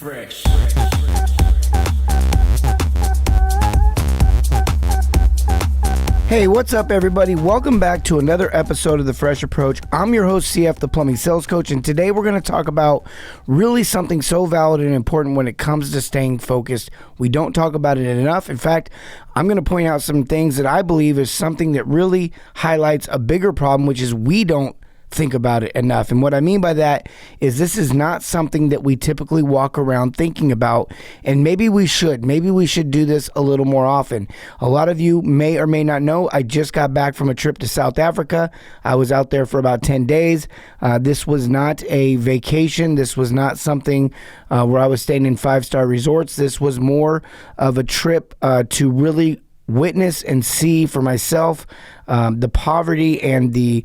Fresh. Hey, what's up, everybody? Welcome back to another episode of The Fresh Approach. I'm your host, CF, the Plumbing Sales Coach, and today we're going to talk about really something so valid and important when it comes to staying focused. We don't talk about it enough. In fact, I'm going to point out some things that I believe is something that really highlights a bigger problem, which is we don't think about it enough. And what I mean by that is this is not something that we typically walk around thinking about, and maybe we should do this a little more often. A lot of you may or may not know, I just got back from a trip to South Africa. I was out there for about 10 days. This was not a vacation. This was not something where I was staying in 5-star resorts. This was more of a trip to really witness and see for myself the poverty and the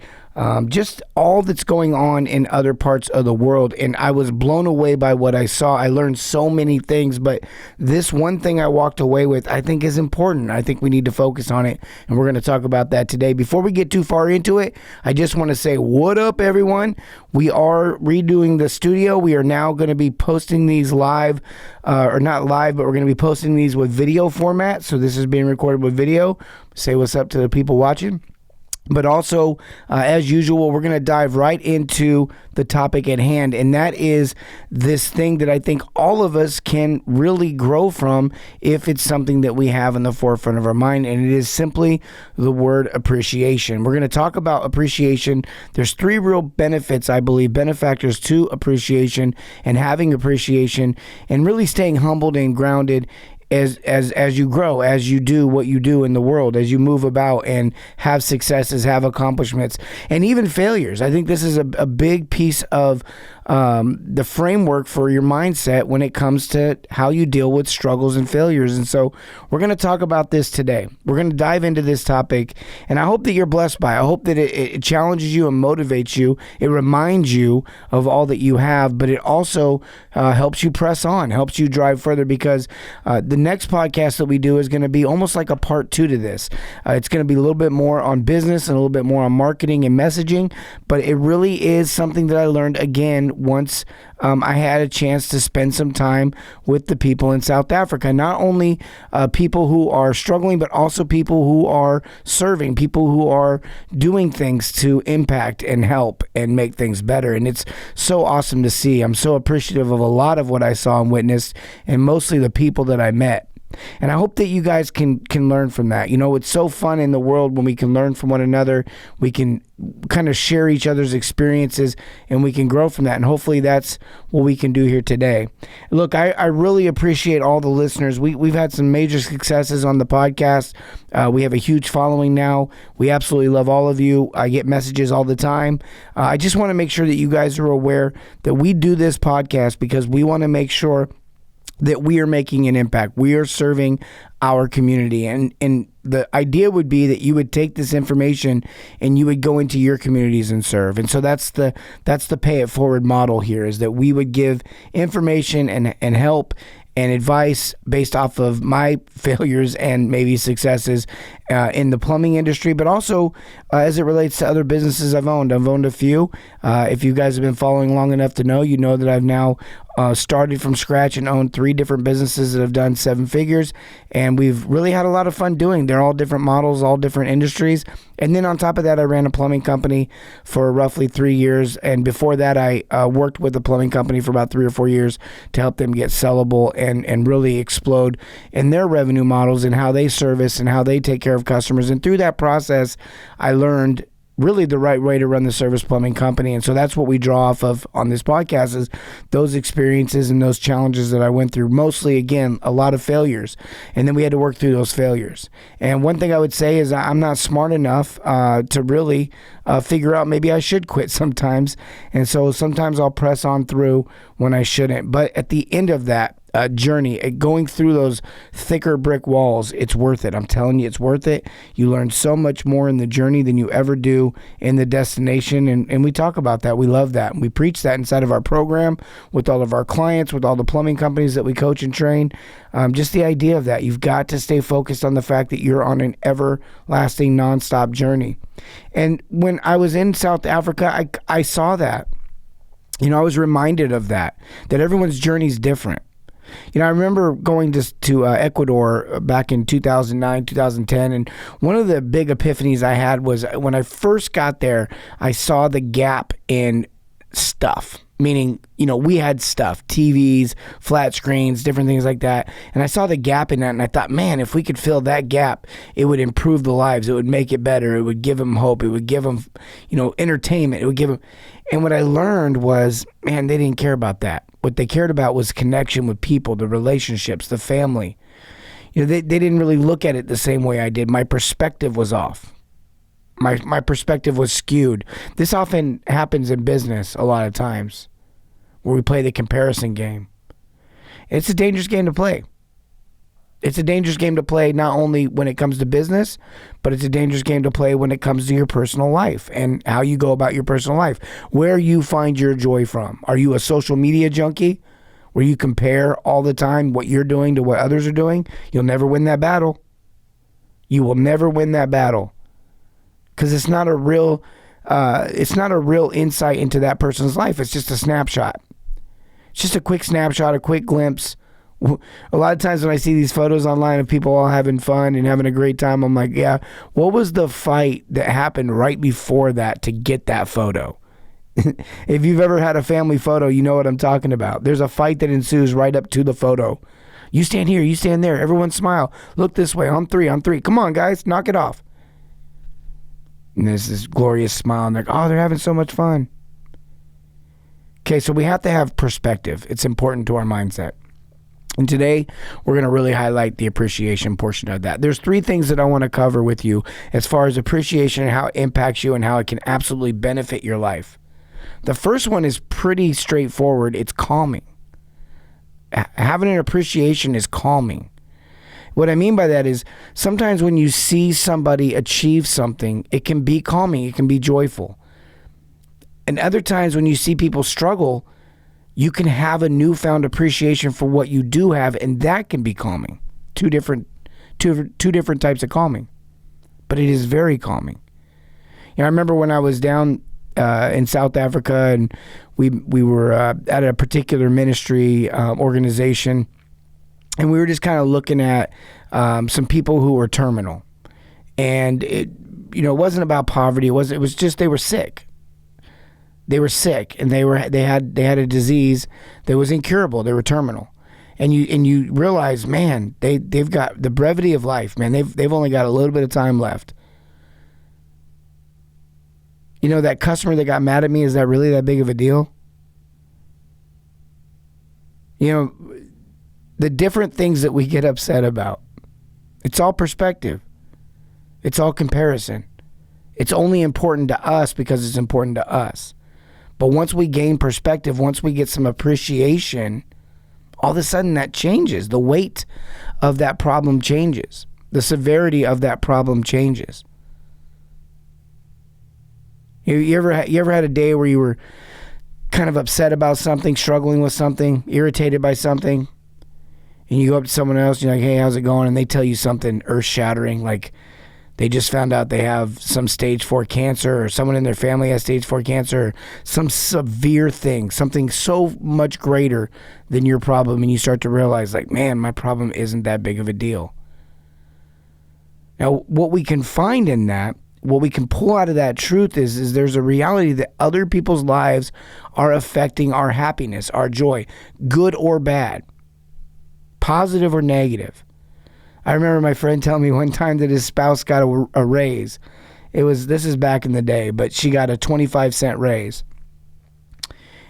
just all that's going on in other parts of the world. And I was blown away by what I saw. I learned so many things, but this one thing I walked away with I think is important. I think we need to focus on it, and we're going to talk about that today. Before we get too far into it, I just want to say, what up, everyone? We are redoing the studio. We are now going to be posting these live, or not live, but we're going to be posting these with video format. So this is being recorded with video. Say what's up to the people watching. But also, as usual, we're going to dive right into the topic at hand, and that is this thing that I think all of us can really grow from if it's something that we have in the forefront of our mind, and it is simply the word appreciation. We're going to talk about appreciation. There's 3 real benefits, I believe, benefactors to appreciation and having appreciation and really staying humbled and grounded as you grow, as you do what you do in the world, as you move about and have successes, have accomplishments, and even failures. I think this is a big piece of the framework for your mindset when it comes to how you deal with struggles and failures. And so we're going to talk about this today. We're going to dive into this topic, and I hope that you're blessed by it. I hope that it challenges you and motivates you. It reminds you of all that you have, but it also helps you press on, helps you drive further, because the next podcast that we do is going to be almost like a part 2 to this. It's going to be a little bit more on business and a little bit more on marketing and messaging, but it really is something that I learned again once I had a chance to spend some time with the people in South Africa. Not only people who are struggling, but also people who are serving, people who are doing things to impact and help and make things better. And it's so awesome to see. I'm so appreciative of a lot of what I saw and witnessed, and mostly the people that I met. And I hope that you guys can learn from that. You know, it's so fun in the world when we can learn from one another. We can kind of share each other's experiences, and we can grow from that. And hopefully that's what we can do here today. Look, I really appreciate all the listeners. We've had some major successes on the podcast. We have a huge following now. We absolutely love all of you. I get messages all the time. I just want to make sure that you guys are aware that we do this podcast because we want to make sure that we are making an impact. We are serving our community. And the idea would be that you would take this information and you would go into your communities and serve. And so that's the pay it forward model here, is that we would give information and help and advice based off of my failures and maybe successes in the plumbing industry, but also as it relates to other businesses I've owned. I've owned a few. If you guys have been following long enough to know, you know that I've now started from scratch and owned 3 different businesses that have done 7 figures, and we've really had a lot of fun doing. They're all different models, all different industries. And then on top of that, I ran a plumbing company for roughly 3 years, and before that I worked with a plumbing company for about 3 or 4 years to help them get sellable and really explode in their revenue models and how they service and how they take care of customers. And through that process, I learned really the right way to run the service plumbing company. And so that's what we draw off of on this podcast, is those experiences and those challenges that I went through. Mostly, again, a lot of failures. And then we had to work through those failures. And one thing I would say is I'm not smart enough to really figure out maybe I should quit sometimes. And so sometimes I'll press on through when I shouldn't. But at the end of that journey, going through those thicker brick walls, it's worth it. I'm telling you, it's worth it. You learn so much more in the journey than you ever do in the destination. And we talk about that. We love that. And we preach that inside of our program with all of our clients, with all the plumbing companies that we coach and train. Just the idea of that. You've got to stay focused on the fact that you're on an everlasting, nonstop journey. And when I was in South Africa, I saw that. You know, I was reminded of that everyone's journey is different. I remember going to Ecuador back in 2009, 2010, and one of the big epiphanies I had was when I first got there, I saw the gap in stuff. Meaning, we had stuff, TVs, flat screens, different things like that. And I saw the gap in that, and I thought, man, if we could fill that gap, it would improve the lives. It would make it better. It would give them hope. It would give them, entertainment. It would give them. And what I learned was, man, they didn't care about that. What they cared about was connection with people, the relationships, the family. They didn't really look at it the same way I did. My perspective was off. My perspective was skewed. This often happens in business a lot of times, where we play the comparison game. It's a dangerous game to play. It's a dangerous game to play not only when it comes to business, but it's a dangerous game to play when it comes to your personal life and how you go about your personal life, where you find your joy from. Are you a social media junkie where you compare all the time what you're doing to what others are doing? You'll never win that battle. You will never win that battle. Because it's not a real insight into that person's life. It's just a snapshot. It's just a quick snapshot, a quick glimpse. A lot of times when I see these photos online of people all having fun and having a great time, I'm like, yeah, what was the fight that happened right before that to get that photo? If you've ever had a family photo, you know what I'm talking about. There's a fight that ensues right up to the photo. You stand here, you stand there, everyone smile. Look this way, on three. Come on, guys, knock it off. And there's this glorious smile, and they're like, oh, they're having so much fun. Okay, so we have to have perspective. It's important to our mindset. And today, we're going to really highlight the appreciation portion of that. There's 3 things that I want to cover with you as far as appreciation and how it impacts you and how it can absolutely benefit your life. The first one is pretty straightforward. It's calming. Having an appreciation is calming. What I mean by that is sometimes when you see somebody achieve something, it can be calming, it can be joyful. And other times when you see people struggle, you can have a newfound appreciation for what you do have, and that can be calming. Two different types of calming. But it is very calming. I remember when I was down in South Africa, and we were at a particular ministry organization, and we were just kind of looking at some people who were terminal, and it wasn't about poverty. It was just they were sick. They were sick, and they had a disease that was incurable. They were terminal, and you realize, man, they've got the brevity of life. Man, they've only got a little bit of time left. That customer that got mad at me, is that really that big of a deal? The different things that we get upset about, it's all perspective. It's all comparison. It's only important to us because it's important to us. But once we gain perspective, once we get some appreciation, all of a sudden that changes. The weight of that problem changes. The severity of that problem changes. You ever had a day where you were kind of upset about something, struggling with something, irritated by something, and you go up to someone else and you're like, hey, how's it going? And they tell you something earth-shattering, like they just found out they have some stage 4 cancer, or someone in their family has stage 4 cancer, or some severe thing, something so much greater than your problem, and you start to realize, like, man, my problem isn't that big of a deal. Now, what we can find in that, what we can pull out of that truth is there's a reality that other people's lives are affecting our happiness, our joy, good or bad, positive or negative. I remember my friend telling me one time that his spouse got a raise. This is back in the day, but she got a 25-cent raise.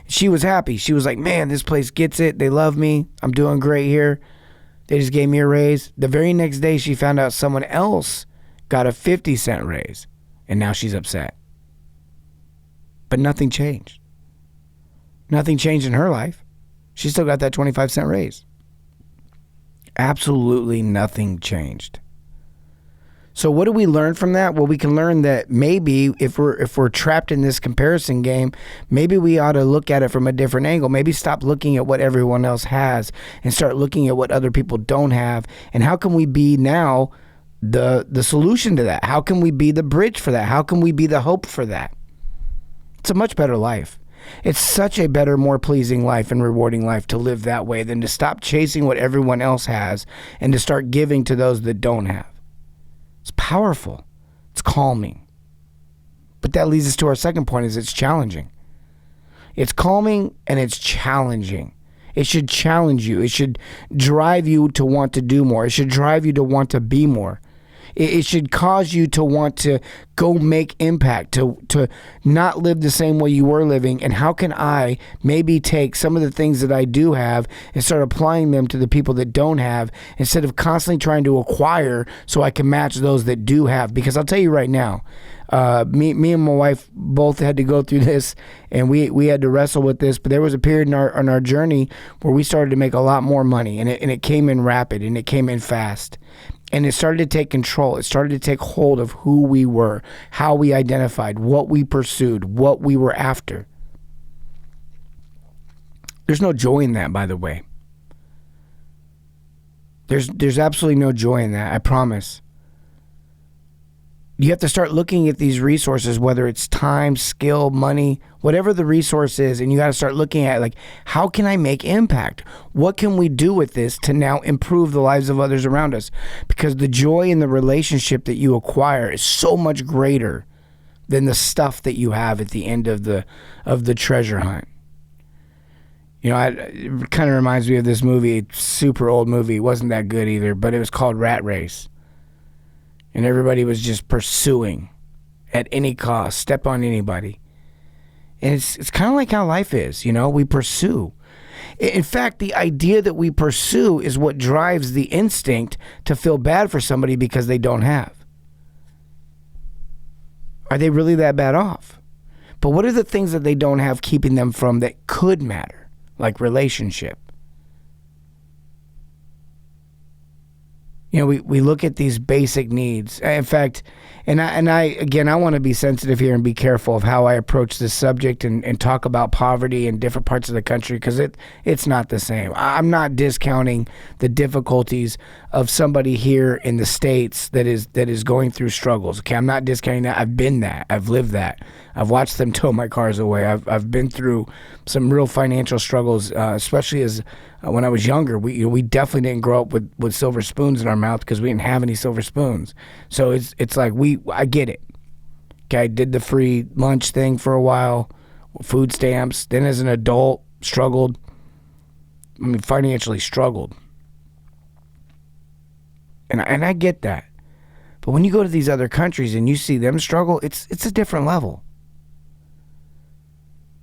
She was happy. She was like, man, this place gets it. They love me. I'm doing great here. They just gave me a raise. The very next day, she found out someone else got a 50-cent raise, and now she's upset. But nothing changed. Nothing changed in her life. She still got that 25-cent raise. Absolutely nothing changed. So what do we learn from that? Well, we can learn that maybe if we're trapped in this comparison game, maybe we ought to look at it from a different angle. Maybe stop looking at what everyone else has and start looking at what other people don't have. And how can we be now the solution to that? How can we be the bridge for that? How can we be the hope for that? It's a much better life. It's such a better, more pleasing life and rewarding life to live that way than to stop chasing what everyone else has and to start giving to those that don't have. It's powerful. It's calming. But that leads us to our second point, is it's challenging. It's calming and it's challenging. It should challenge you. It should drive you to want to do more. It should drive you to want to be more. It should cause you to want to go make impact, to not live the same way you were living. And how can I maybe take some of the things that I do have and start applying them to the people that don't have, instead of constantly trying to acquire so I can match those that do have? Because I'll tell you right now, me and my wife both had to go through this, and we had to wrestle with this. But there was a period in our journey where we started to make a lot more money, and it came in rapid and it came in fast. And it started to take control. It started to take hold of who we were, how we identified, what we pursued, what we were after. There's no joy in that, by the way. There's absolutely no joy in that, I promise. You have to start looking at these resources, whether it's time, skill, money, whatever the resource is, and you got to start looking at, like, how can I make impact? What can we do with this to now improve the lives of others around us? Because the joy in the relationship that you acquire is so much greater than the stuff that you have at the end of the treasure hunt. You know, it kind of reminds me of this movie, super old movie. It wasn't that good either, but it was called Rat Race. And everybody was just pursuing at any cost, step on anybody. And it's kind of like how life is, you know, we pursue. In fact, the idea that we pursue is what drives the instinct to feel bad for somebody because they don't have. Are they really that bad off? But what are the things that they don't have keeping them from that could matter, like relationship? You know, we look at these basic needs. In fact, and I want to be sensitive here and be careful of how I approach this subject and talk about poverty in different parts of the country, because it's not the same. I'm not discounting the difficulties of somebody here in the States that is going through struggles. Okay, I'm not discounting that. I've been that. I've lived that. I've watched them tow my cars away. I've been through some real financial struggles, especially as when I was younger. We definitely didn't grow up with silver spoons in our mouth because we didn't have any silver spoons. So it's like I get it. Okay, I did the free lunch thing for a while, food stamps. Then as an adult, struggled. I mean, financially struggled. And I get that. But when you go to these other countries and you see them struggle, it's a different level.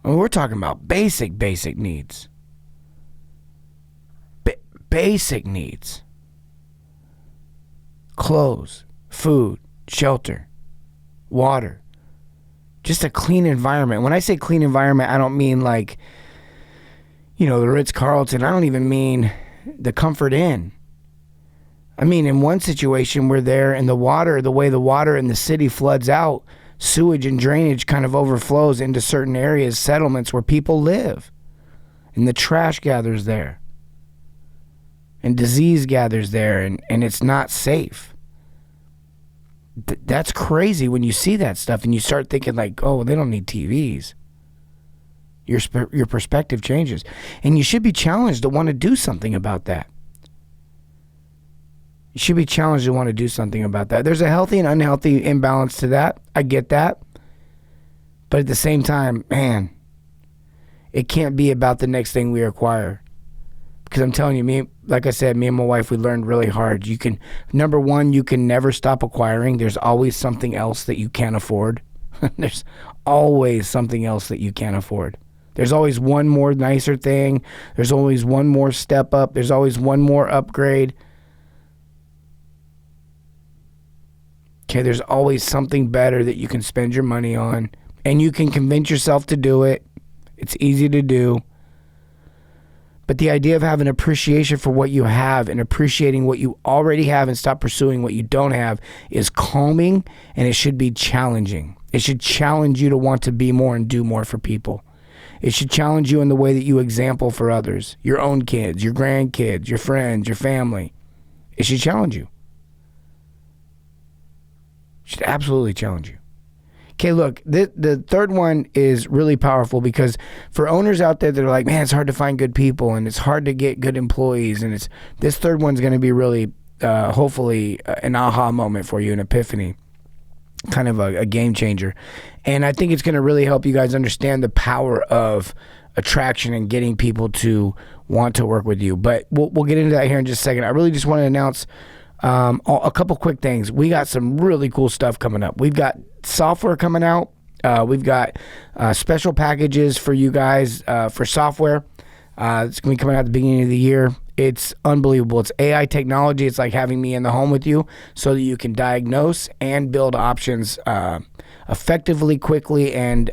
I mean, we're talking about basic needs. Basic needs. Clothes, food, shelter, water. Just a clean environment. When I say clean environment, I don't mean like, you know, the Ritz-Carlton. I don't even mean the Comfort Inn. I mean, in one situation, we're there and the way the water in the city floods out, sewage and drainage kind of overflows into certain areas, settlements where people live. And the trash gathers there. And disease gathers there, and it's not safe. That's crazy when you see that stuff and you start thinking like, oh, they don't need TVs. Your perspective changes. And you should be challenged to want to do something about that. You should be challenged to want to do something about that. There's a healthy and unhealthy imbalance to that. I get that. But at the same time, man, it can't be about the next thing we acquire. Because I'm telling you, like I said, me and my wife, we learned really hard. Number one, you can never stop acquiring. There's always something else that you can't afford. There's always something else that you can't afford. There's always one more nicer thing. There's always one more step up. There's always one more upgrade. Okay, there's always something better that you can spend your money on. And you can convince yourself to do it. It's easy to do. But the idea of having appreciation for what you have and appreciating what you already have and stop pursuing what you don't have is calming, and it should be challenging. It should challenge you to want to be more and do more for people. It should challenge you in the way that you example for others, your own kids, your grandkids, your friends, your family. It should challenge you. It should absolutely challenge you. Okay, look, the third one is really powerful because for owners out there that are like, man, it's hard to find good people and it's hard to get good employees, and this third one's going to be really, hopefully, an aha moment for you, an epiphany, kind of a game changer. And I think it's going to really help you guys understand the power of attraction and getting people to want to work with you. But we'll get into that here in just a second. I really just want to announce a couple quick things. We got some really cool stuff coming up. We've got software coming out. We've got special packages for you guys for software. It's going to be coming out at the beginning of the year. It's unbelievable. It's AI technology. It's like having me in the home with you so that you can diagnose and build options effectively, quickly, and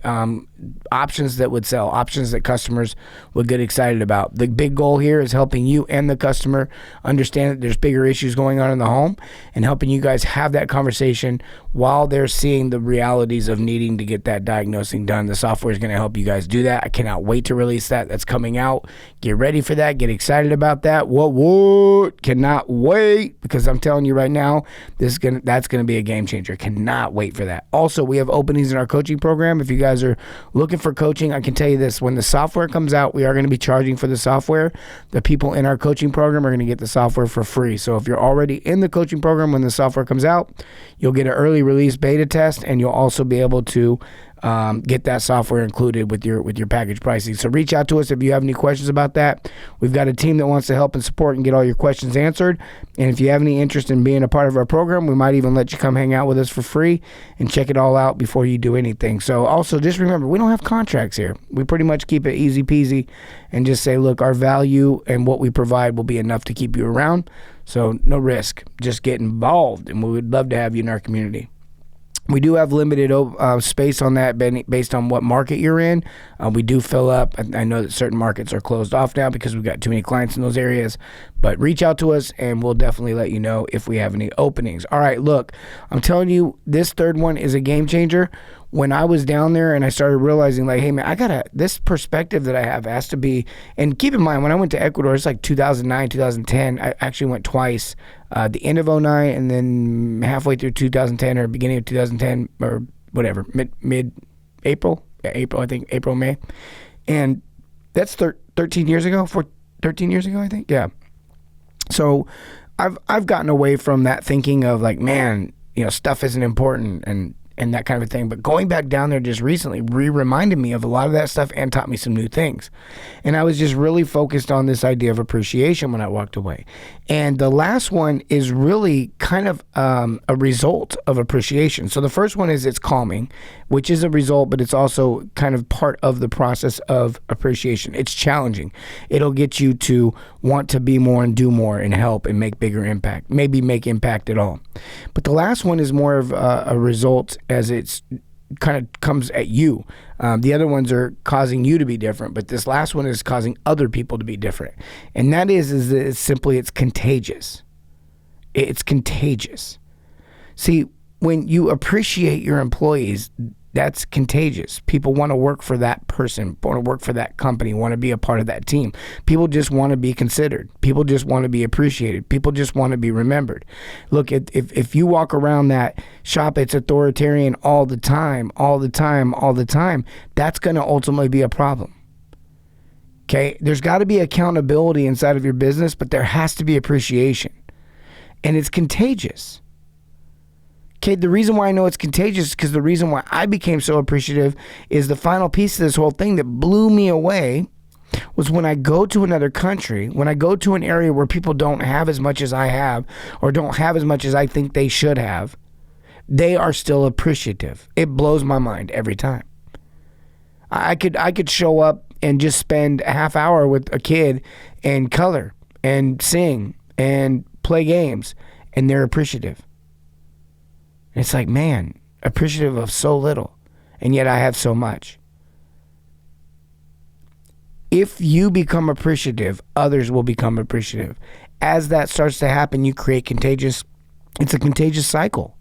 options that would sell, options that customers would get excited about. The big goal here is helping you and the customer understand that there's bigger issues going on in the home and helping you guys have that conversation while they're seeing the realities of needing to get that diagnosing done. The software is going to help you guys do that. I cannot wait to release that. That's coming out. Get ready for that. Get excited about that. What? Cannot wait, because I'm telling you right now, that's going to be a game changer. Cannot wait for that. Also, we have openings in our coaching program. If you guys are looking for coaching, I can tell you this: when the software comes out, we are going to be charging for the software. The people in our coaching program are going to get the software for free. So if you're already in the coaching program, when the software comes out, you'll get an early release beta test, and you'll also be able to get that software included with your package pricing. So reach out to us if you have any questions about that. We've got a team that wants to help and support and get all your questions answered. And if you have any interest in being a part of our program, we might even let you come hang out with us for free and check it all out before you do anything. So also just remember, we don't have contracts here. We pretty much keep it easy peasy and just say, look, our value and what we provide will be enough to keep you around. So no risk. Just get involved, and we would love to have you in our community. We do have limited space on that based on what market you're in. We do fill up. I know that certain markets are closed off now because we've got too many clients in those areas. But reach out to us, and we'll definitely let you know if we have any openings. All right, look, I'm telling you, this third one is a game changer. When I was down there and I started realizing, like, hey, man, this perspective that I have has to be, and keep in mind, when I went to Ecuador, it's like 2009, 2010. I actually went twice, the end of 2009 and then halfway through 2010 or beginning of 2010 or whatever, mid-April. Yeah, April, I think, April, May. And that's 13 years ago, 13 years ago, I think. Yeah. So I've gotten away from that thinking of like, man, stuff isn't important and that kind of thing. But going back down there just recently reminded me of a lot of that stuff and taught me some new things. And I was just really focused on this idea of appreciation when I walked away. And the last one is really kind of a result of appreciation. So the first one is it's calming, which is a result, but it's also kind of part of the process of appreciation. It's challenging. It'll get you to want to be more and do more and help and make bigger impact, maybe make impact at all. But the last one is more of a result as it's kind of comes at you. The other ones are causing you to be different, but this last one is causing other people to be different. And that is it's contagious. It's contagious. See, when you appreciate your employees, that's contagious. People want to work for that person, want to work for that company, want to be a part of that team. People just want to be considered. People just want to be appreciated. People just want to be remembered. Look, if you walk around that shop, it's authoritarian all the time, that's going to ultimately be a problem. Okay? There's got to be accountability inside of your business, but there has to be appreciation. And it's contagious. Okay, the reason why I know it's contagious is because the reason why I became so appreciative is the final piece of this whole thing that blew me away was when I go to another country, when I go to an area where people don't have as much as I have or don't have as much as I think they should have, they are still appreciative. It blows my mind every time. I could show up and just spend a half hour with a kid and color and sing and play games, and they're appreciative. It's like, man, appreciative of so little, and yet I have so much. If you become appreciative, others will become appreciative. As that starts to happen, you create it's a contagious cycle.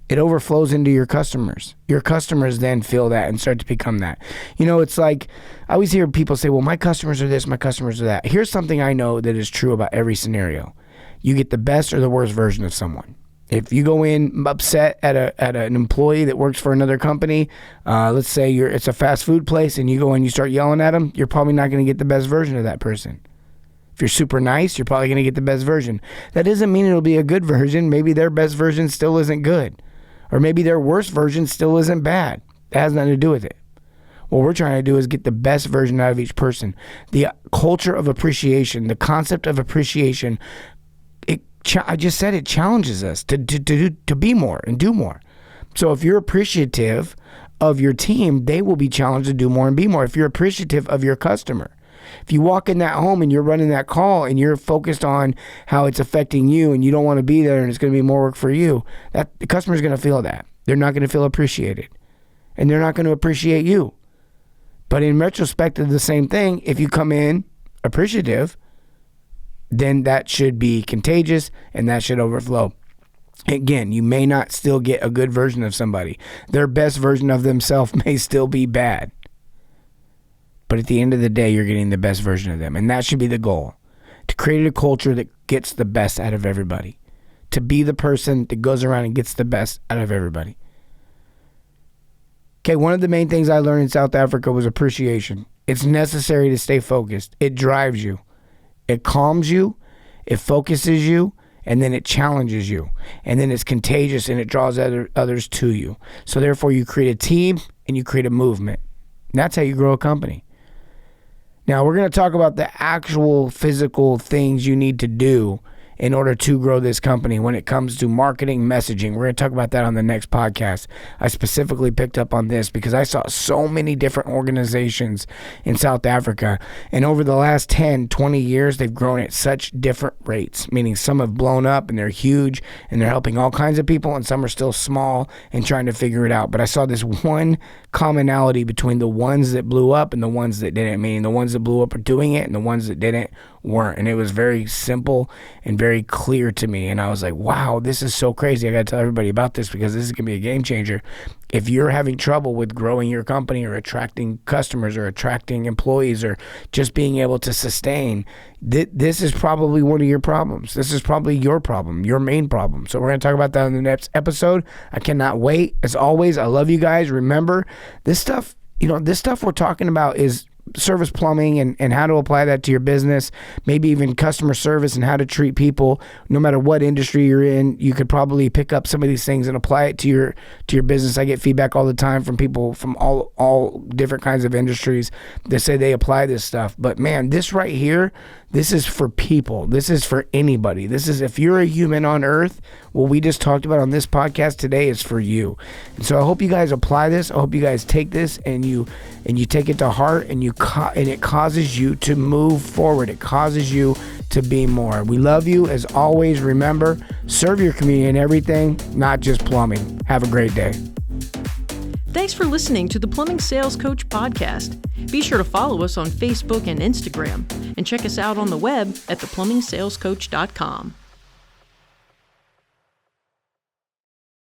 It overflows into your customers. Your customers then feel that and start to become that. It's like, I always hear people say, well, my customers are this, my customers are that. Here's something I know that is true about every scenario. You get the best or the worst version of someone. If you go in upset at an employee that works for another company, let's say it's a fast food place, and you go in, you start yelling at them, you're probably not going to get the best version of that person. If you're super nice, you're probably going to get the best version. That doesn't mean it'll be a good version. Maybe their best version still isn't good. Or maybe their worst version still isn't bad. That has nothing to do with it. What we're trying to do is get the best version out of each person. The culture of appreciation, the concept of appreciation, I just said it challenges us to be more and do more. So if you're appreciative of your team, they will be challenged to do more and be more. If you're appreciative of your customer, if you walk in that home and you're running that call and you're focused on how it's affecting you and you don't want to be there and it's going to be more work for you, that the customer's going to feel that. They're not going to feel appreciated, and they're not going to appreciate you. But in retrospect of the same thing, if you come in appreciative, then that should be contagious and that should overflow. Again, you may not still get a good version of somebody. Their best version of themselves may still be bad. But at the end of the day, you're getting the best version of them. And that should be the goal. To create a culture that gets the best out of everybody. To be the person that goes around and gets the best out of everybody. Okay, one of the main things I learned in South Africa was appreciation. It's necessary to stay focused. It drives you. It calms you. It focuses you. And then it challenges you. And then it's contagious and it draws others to you. So therefore you create a team and you create a movement. And that's how you grow a company. Now we're going to talk about the actual physical things you need to do in order to grow this company when it comes to marketing, messaging. We're going to talk about that on the next podcast. I specifically picked up on this because I saw so many different organizations in South Africa. And over the last 10, 20 years, they've grown at such different rates, meaning some have blown up and they're huge and they're helping all kinds of people, and some are still small and trying to figure it out. But I saw this one commonality between the ones that blew up and the ones that didn't, meaning the ones that blew up are doing it and the ones that didn't weren't. And it was very simple and very clear to me. And I was like, wow, this is so crazy. I got to tell everybody about this because this is going to be a game changer. If you're having trouble with growing your company or attracting customers or attracting employees or just being able to sustain, this is probably one of your problems. This is probably your problem, your main problem. So we're going to talk about that in the next episode. I cannot wait. As always, I love you guys. Remember, this stuff we're talking about is service plumbing and how to apply that to your business, maybe even customer service and how to treat people. No matter what industry you're in, you could probably pick up some of these things and apply it to your business. I get feedback all the time from people from all different kinds of industries that say they apply this stuff. But man, this right here, this is for people. This is for anybody. This is, if you're a human on earth, what we just talked about on this podcast today is for you. And so I hope you guys apply this. I hope you guys take this and you take it to heart, and it causes you to move forward. It causes you to be more. We love you. As always, remember, serve your community in everything, not just plumbing. Have a great day. Thanks for listening to the Plumbing Sales Coach podcast. Be sure to follow us on Facebook and Instagram, and check us out on the web at theplumbingsalescoach.com.